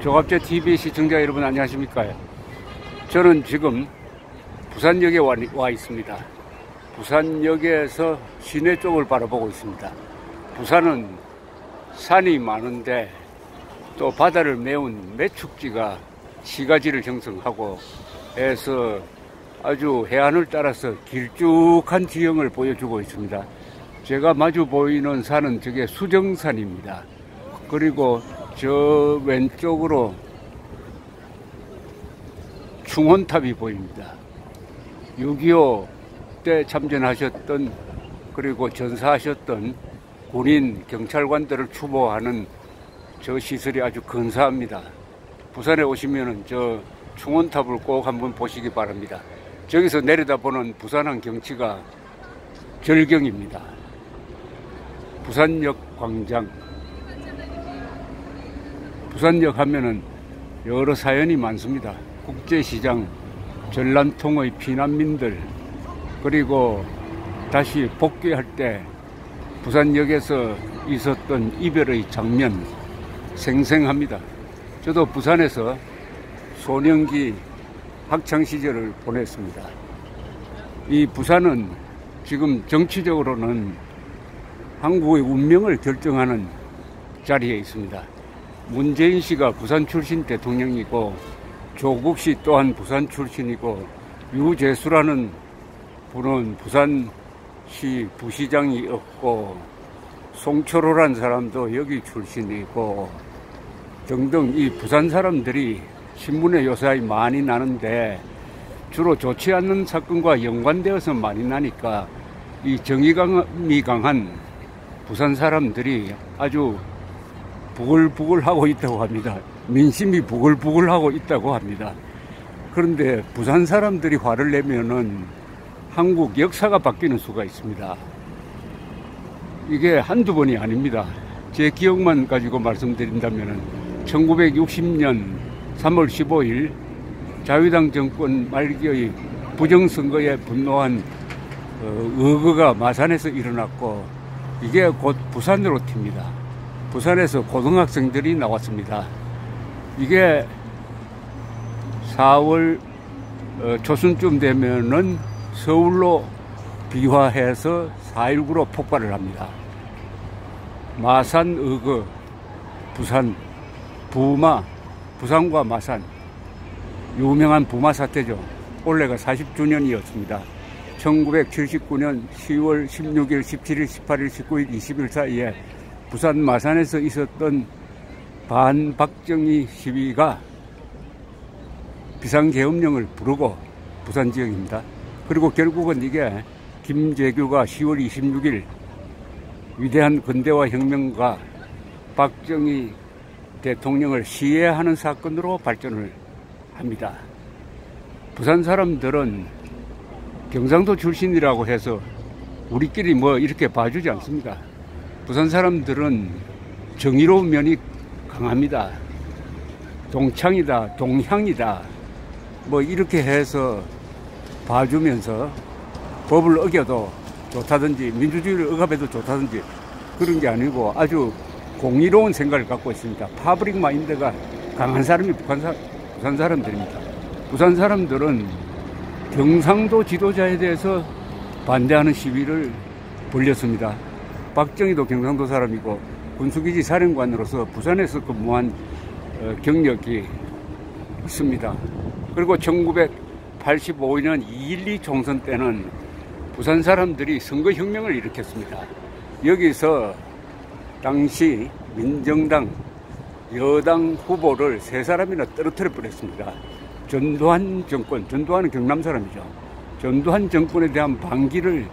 조갑제 TV 시청자 여러분 안녕하십니까? 저는 지금 부산역에 와 있습니다. 부산역에서 시내 쪽을 바라보고 있습니다. 부산은 산이 많은데 또 바다를 메운 매축지가 시가지를 형성하고 해서 아주 해안을 따라서 길쭉한 지형을 보여주고 있습니다. 제가 마주 보이는 산은 저게 수정산입니다. 그리고 저 왼쪽으로 충원탑이 보입니다. 6.25 때 참전하셨던 그리고 전사하셨던 군인 경찰관들을 추모하는 저 시설이 아주 근사합니다. 부산에 오시면은 저 충원탑을 꼭 한번 보시기 바랍니다. 저기서 내려다보는 부산항 경치가 절경입니다. 부산역 광장. 부산역 하면은 여러 사연이 많습니다. 국제시장, 전람통의 피난민들, 그리고 다시 복귀할 때 부산역에서 있었던 이별의 장면 생생합니다. 저도 부산에서 소년기 학창시절을 보냈습니다. 이 부산은 지금 정치적으로는 한국의 운명을 결정하는 자리에 있습니다. 문재인 씨가 부산 출신 대통령이고 조국 씨 또한 부산 출신이고 유재수라는 분은 부산시 부시장이었고 송철호란 사람도 여기 출신이고 등등 이 부산 사람들이 신문에 요새 많이 나는데 주로 좋지 않는 사건과 연관되어서 많이 나니까 이 정의감이 강한 부산 사람들이 아주 부글부글하고 있다고 합니다. 민심이 부글부글하고 있다고 합니다. 그런데 부산 사람들이 화를 내면은 한국 역사가 바뀌는 수가 있습니다. 이게 한두 번이 아닙니다. 제 기억만 가지고 말씀드린다면은 1960년 3월 15일 자유당 정권 말기의 부정선거에 분노한 의거가 마산에서 일어났고 이게 곧 부산으로 튑니다. 부산에서 고등학생들이 나왔습니다. 이게 4월 초순쯤 되면은 서울로 비화해서 4.19로 폭발을 합니다. 마산 의거, 부산, 부마, 부산과 마산, 유명한 부마 사태죠. 올해가 40주년이었습니다. 1979년 10월 16일, 17일, 18일, 19일, 20일 사이에 부산 마산에서 있었던 반박정희 시위가 비상계엄령을 부르고 부산 지역입니다. 그리고 결국은 이게 김재규가 10월 26일 위대한 근대화 혁명가 박정희 대통령을 시해하는 사건으로 발전을 합니다. 부산 사람들은 경상도 출신이라고 해서 우리끼리 뭐 이렇게 봐주지 않습니다. 부산 사람들은 정의로운 면이 강합니다. 동창이다, 동향이다, 뭐 이렇게 해서 봐주면서 법을 어겨도 좋다든지 민주주의를 억압해도 좋다든지 그런 게 아니고 아주 공의로운 생각을 갖고 있습니다. 파브릭 마인드가 강한 사람이 부산 사람들입니다. 부산 사람들은 경상도 지도자에 대해서 반대하는 시위를 벌였습니다. 박정희도 경상도 사람이고 군수기지 사령관으로서 부산에서 근무한 경력이 있습니다. 그리고 1985년 2.12 총선 때는 부산 사람들이 선거혁명을 일으켰습니다. 여기서 당시 민정당 여당 후보를 3사람이나 떨어뜨려 버렸습니다. 전두환 정권, 전두환은 경남 사람이죠. 전두환 정권에 대한 반기를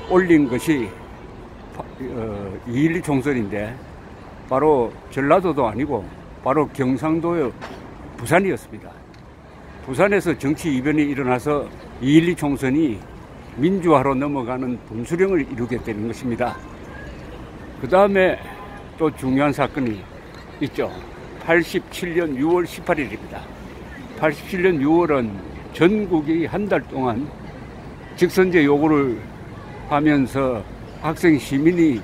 올린 것이 2.12 총선인데 바로 전라도도 아니고 바로 경상도의 부산이었습니다. 부산에서 정치 이변이 일어나서 2.12 총선이 민주화로 넘어가는 분수령을 이루게 되는 것입니다. 그 다음에 또 중요한 사건이 있죠. 87년 6월 18일입니다. 87년 6월은 전국이 한 달 동안 직선제 요구를 하면서 학생 시민이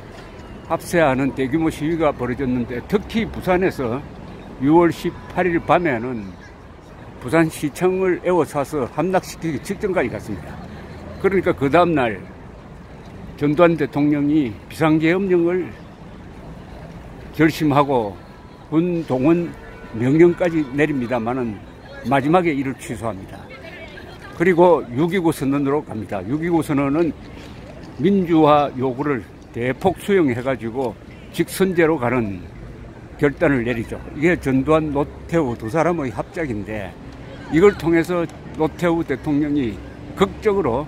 합세하는 대규모 시위가 벌어졌는데 특히 부산에서 6월 18일 밤에는 부산시청을 에워싸서 함락시키기 직전까지 갔습니다. 그러니까 그 다음날 전두환 대통령이 비상계엄령을 결심하고 군 동원 명령까지 내립니다만은 마지막에 이를 취소합니다. 그리고 6.29 선언으로 갑니다. 6.29 선언은 민주화 요구를 대폭 수용해가지고 직선제로 가는 결단을 내리죠. 이게 전두환, 노태우 두 사람의 합작인데 이걸 통해서 노태우 대통령이 극적으로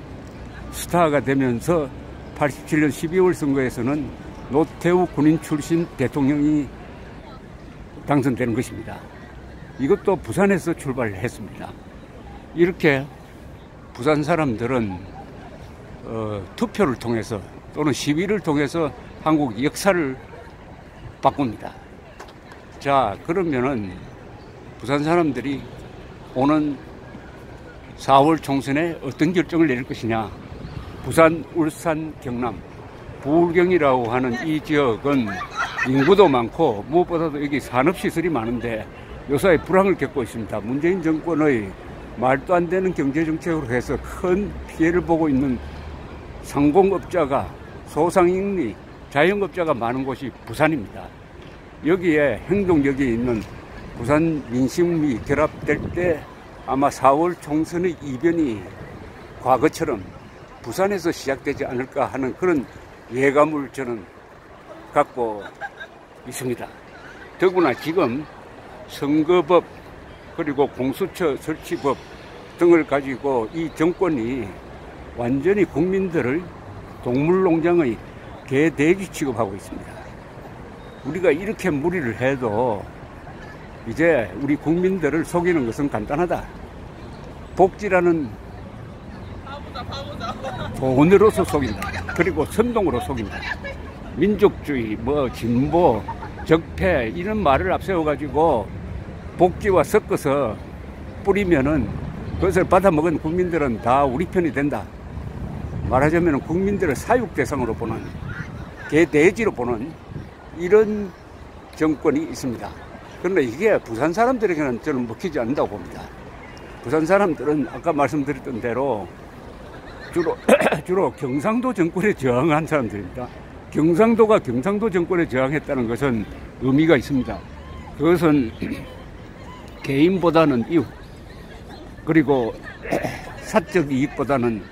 스타가 되면서 87년 12월 선거에서는 노태우 군인 출신 대통령이 당선되는 것입니다. 이것도 부산에서 출발했습니다. 이렇게 부산 사람들은 투표를 통해서 또는 시위를 통해서 한국 역사를 바꿉니다. 자, 그러면은 부산 사람들이 오는 4월 총선에 어떤 결정을 내릴 것이냐. 부산, 울산, 경남, 부울경이라고 하는 이 지역은 인구도 많고 무엇보다도 여기 산업시설이 많은데 요사이 불황을 겪고 있습니다. 문재인 정권의 말도 안 되는 경제정책으로 해서 큰 피해를 보고 있는 상공업자가, 소상인이, 자영업자가 많은 곳이 부산입니다. 여기에 행동력이 있는 부산 민심이 결합될 때 아마 4월 총선의 이변이 과거처럼 부산에서 시작되지 않을까 하는 그런 예감을 저는 갖고 있습니다. 더구나 지금 선거법 그리고 공수처 설치법 등을 가지고 이 정권이 완전히 국민들을 동물농장의 개돼지 취급하고 있습니다. 우리가 이렇게 무리를 해도 이제 우리 국민들을 속이는 것은 간단하다. 복지라는 돈으로서 속인다. 그리고 선동으로 속인다. 민족주의, 진보, 적폐 이런 말을 앞세워가지고 복지와 섞어서 뿌리면은 그것을 받아먹은 국민들은 다 우리 편이 된다. 말하자면 국민들을 사육 대상으로 보는, 개돼지로 보는 이런 정권이 있습니다. 그런데 이게 부산 사람들에게는 저는 먹히지 않는다고 봅니다. 부산 사람들은 아까 말씀드렸던 대로 주로 경상도 정권에 저항한 사람들입니다. 경상도가 경상도 정권에 저항했다는 것은 의미가 있습니다. 그것은 개인보다는 이웃, 그리고 사적 이익보다는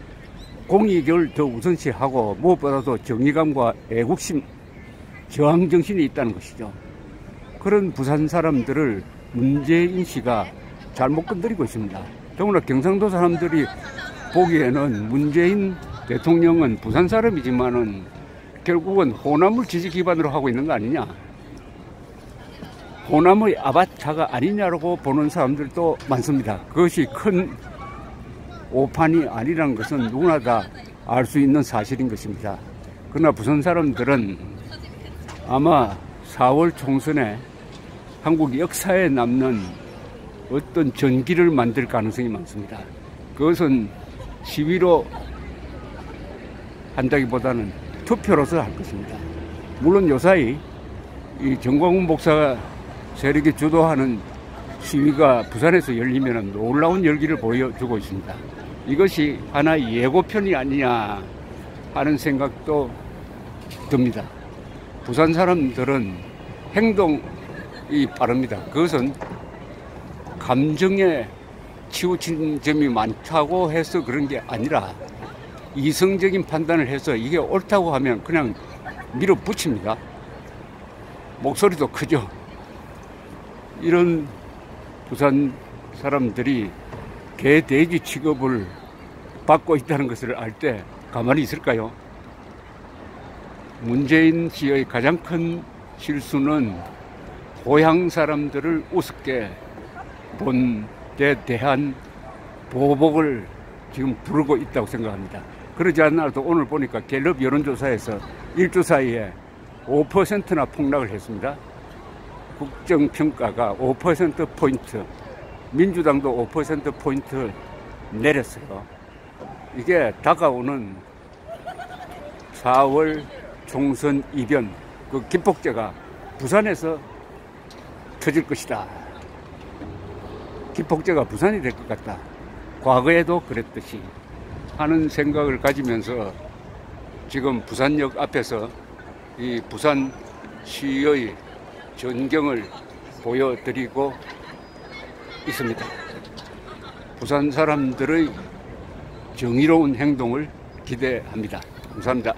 공익을 더 우선시하고 무엇보다도 정의감과 애국심, 저항정신이 있다는 것이죠. 그런 부산 사람들을 문재인 씨가 잘못 건드리고 있습니다. 더구나 경상도 사람들이 보기에는 문재인 대통령은 부산 사람이지만은 결국은 호남을 지지 기반으로 하고 있는 거 아니냐, 호남의 아바타가 아니냐라고 보는 사람들도 많습니다. 그것이 큰 오판이 아니라는 것은 누구나 다 알 수 있는 사실인 것입니다. 그러나 부산 사람들은 아마 4월 총선에 한국 역사에 남는 어떤 전기를 만들 가능성이 많습니다. 그것은 시위로 한다기보다는 투표로서 할 것입니다. 물론 요사이 이 정광훈 목사 세력이 주도하는 시위가 부산에서 열리면 놀라운 열기를 보여주고 있습니다. 이것이 하나의 예고편이 아니냐 하는 생각도 듭니다. 부산 사람들은 행동이 빠릅니다. 그것은 감정에 치우친 점이 많다고 해서 그런 게 아니라 이성적인 판단을 해서 이게 옳다고 하면 그냥 밀어붙입니다. 목소리도 크죠. 이런 부산 사람들이 개돼지 취급을 받고 있다는 것을 알 때 가만히 있을까요? 문재인 씨의 가장 큰 실수는 고향 사람들을 우습게 본 데 대한 보복을 지금 부르고 있다고 생각합니다. 그러지 않아도 오늘 보니까 갤럽 여론조사에서 일주 사이에 5%나 폭락을 했습니다. 국정평가가 5%포인트, 민주당도 5%포인트 내렸어요. 이게 다가오는 4월 총선 이변, 그 김폭재가 부산에서 터질 것이다. 기폭제가 부산이 될 것 같다. 과거에도 그랬듯이 하는 생각을 가지면서 지금 부산역 앞에서 이 부산시의 전경을 보여드리고 있습니다. 부산 사람들의 정의로운 행동을 기대합니다. 감사합니다.